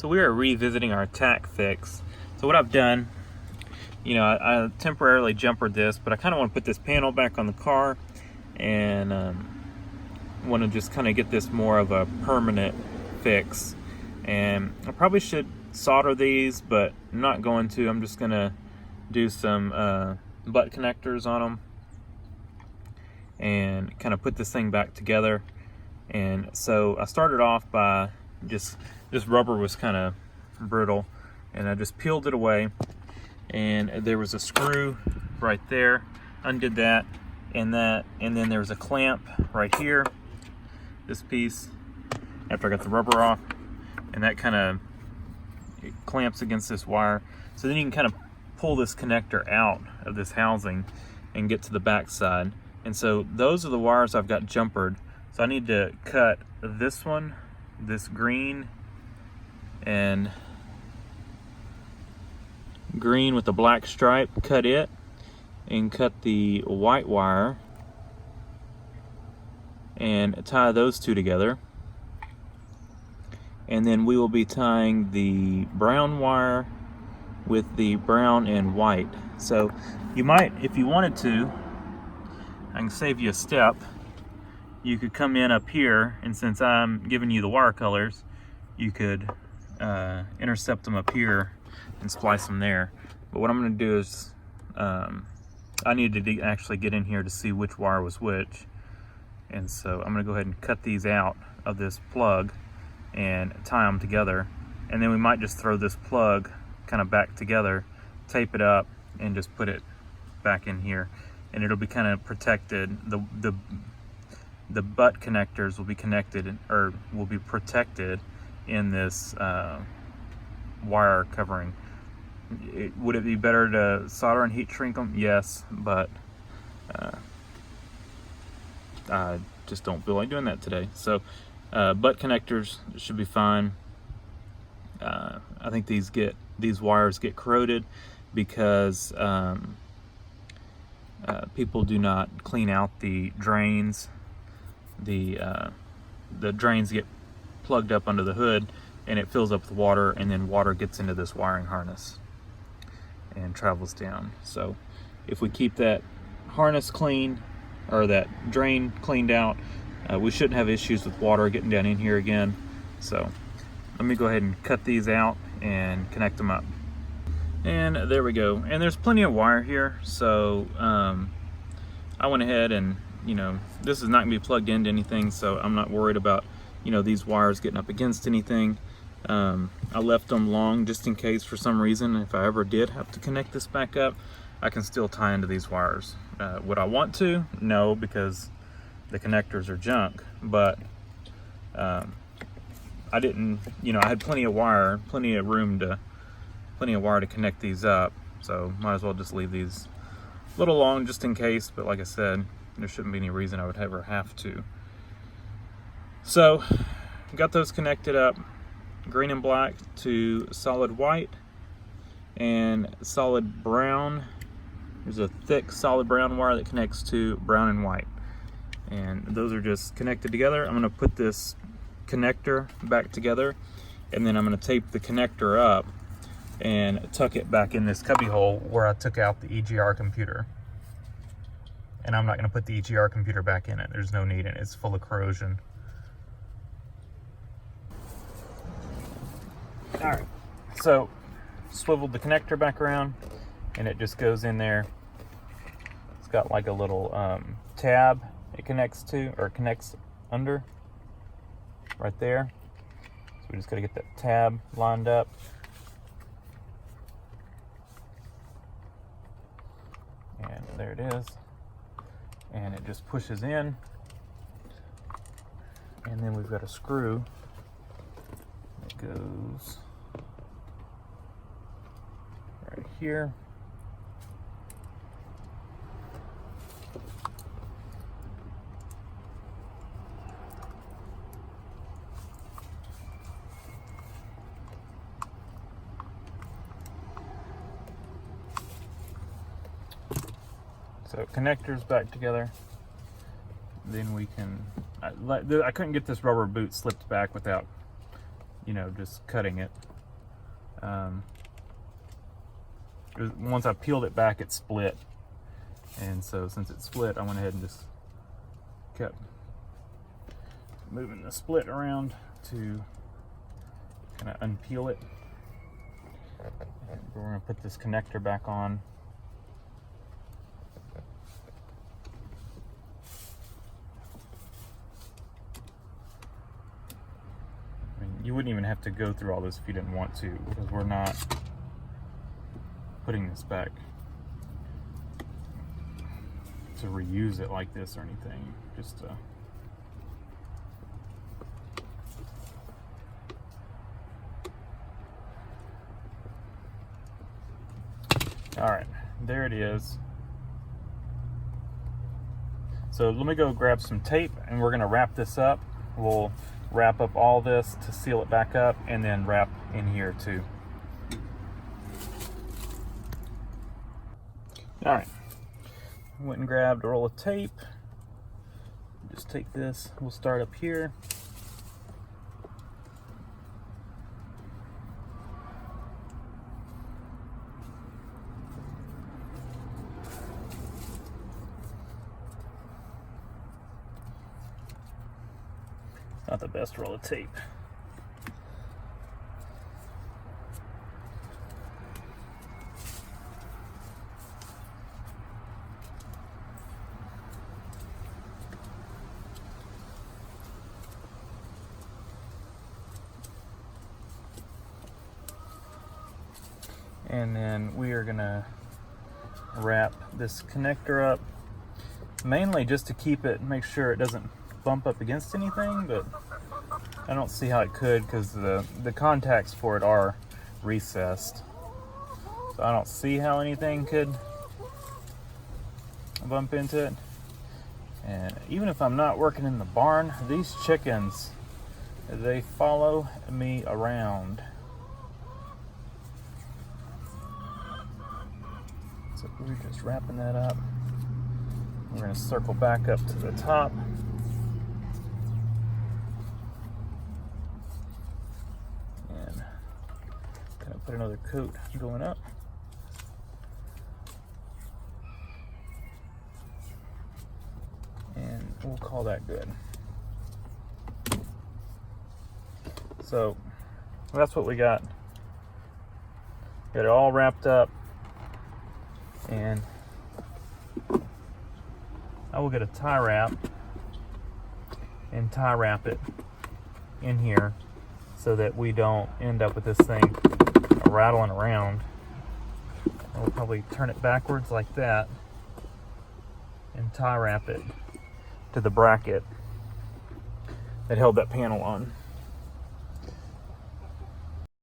So we are revisiting our Tach fix. So what I've done, I temporarily jumpered this, but I kind of want to put this panel back on the car and want to just kind of get this more of a permanent fix. And I probably should solder these, but I'm not going to. I'm just going to do some butt connectors on them and kind of put this thing back together. And so I started off by this rubber was kind of brittle, and I just peeled it away, and there was a screw right there, undid that, and then there was a clamp right here, this piece, after I got the rubber off, and that kind of clamps against this wire. So then you can kind of pull this connector out of this housing and get to the back side. And so those are the wires I've got jumpered. So I need to cut this one, this green with the black stripe, cut it, and cut the white wire and tie those two together. And then we will be tying the brown wire with the brown and white. So you might, if you wanted to, I can save you a step. You could come in up here, and since I'm giving you the wire colors, you could intercept them up here and splice them there. But what I'm going to do is, I needed to actually get in here to see which wire was which. And so I'm going to go ahead and cut these out of this plug and tie them together. And then we might just throw this plug kind of back together, tape it up, and just put it back in here. And it'll be kind of protected. The butt connectors will be connected, or will be protected in this wire covering. Would it be better to solder and heat shrink them? Yes, but I just don't feel like doing that today. So butt connectors should be fine. I think these wires get corroded because people do not clean out the drains. The drains get plugged up under the hood, and it fills up with water, and then water gets into this wiring harness and travels down. So if we keep that harness clean, or that drain cleaned out, we shouldn't have issues with water getting down in here again. So let me go ahead and cut these out and connect them up. And there we go. And there's plenty of wire here, so I went ahead and, this is not gonna be plugged into anything, so I'm not worried about, these wires getting up against anything. I left them long just in case for some reason, if I ever did have to connect this back up, I can still tie into these wires. Would I want to? No, because the connectors are junk, but I didn't, I had plenty of wire, plenty of wire to connect these up, so might as well just leave these a little long just in case. But like I said, there shouldn't be any reason I would ever have to. So got those connected up, green and black to solid white and solid brown. There's a thick solid brown wire that connects to brown and white, and those are just connected together. I'm going to put this connector back together, and then I'm going to tape the connector up and tuck it back in this cubby hole where I took out the EGR computer. And I'm not going to put the EGR computer back in it. There's no need in it. It's full of corrosion. All right, so swiveled the connector back around, and it just goes in there. It's got like a little tab it connects to, or connects under right there. So we just got to get that tab lined up. And there it is. And it just pushes in. And then we've got a screw that goes right here. So connectors back together. Then we can, I couldn't get this rubber boot slipped back without, just cutting it. Once I peeled it back, it split. And so since it split, I went ahead and just kept moving the split around to kind of unpeel it. And we're going to put this connector back on. I mean, you wouldn't even have to go through all this if you didn't want to, because we're not putting this back to reuse it like this or anything. Just all right, there it is. So let me go grab some tape and we're gonna wrap this up. We'll wrap up all this to seal it back up and then wrap in here too. All right, went and grabbed a roll of tape. Just take this, we'll start up here. Not the best roll of tape. And then we are gonna wrap this connector up, mainly just to keep it, make sure it doesn't bump up against anything, but I don't see how it could because the contacts for it are recessed. So I don't see how anything could bump into it. And even if I'm not working in the barn, these chickens, they follow me around. So we're just wrapping that up. We're going to circle back up to the top. And kind of put another coat going up. And we'll call that good. So that's what we got. Got it all wrapped up. And I will get a tie wrap and tie wrap it in here so that we don't end up with this thing rattling around. I'll probably turn it backwards like that and tie wrap it to the bracket that held that panel on.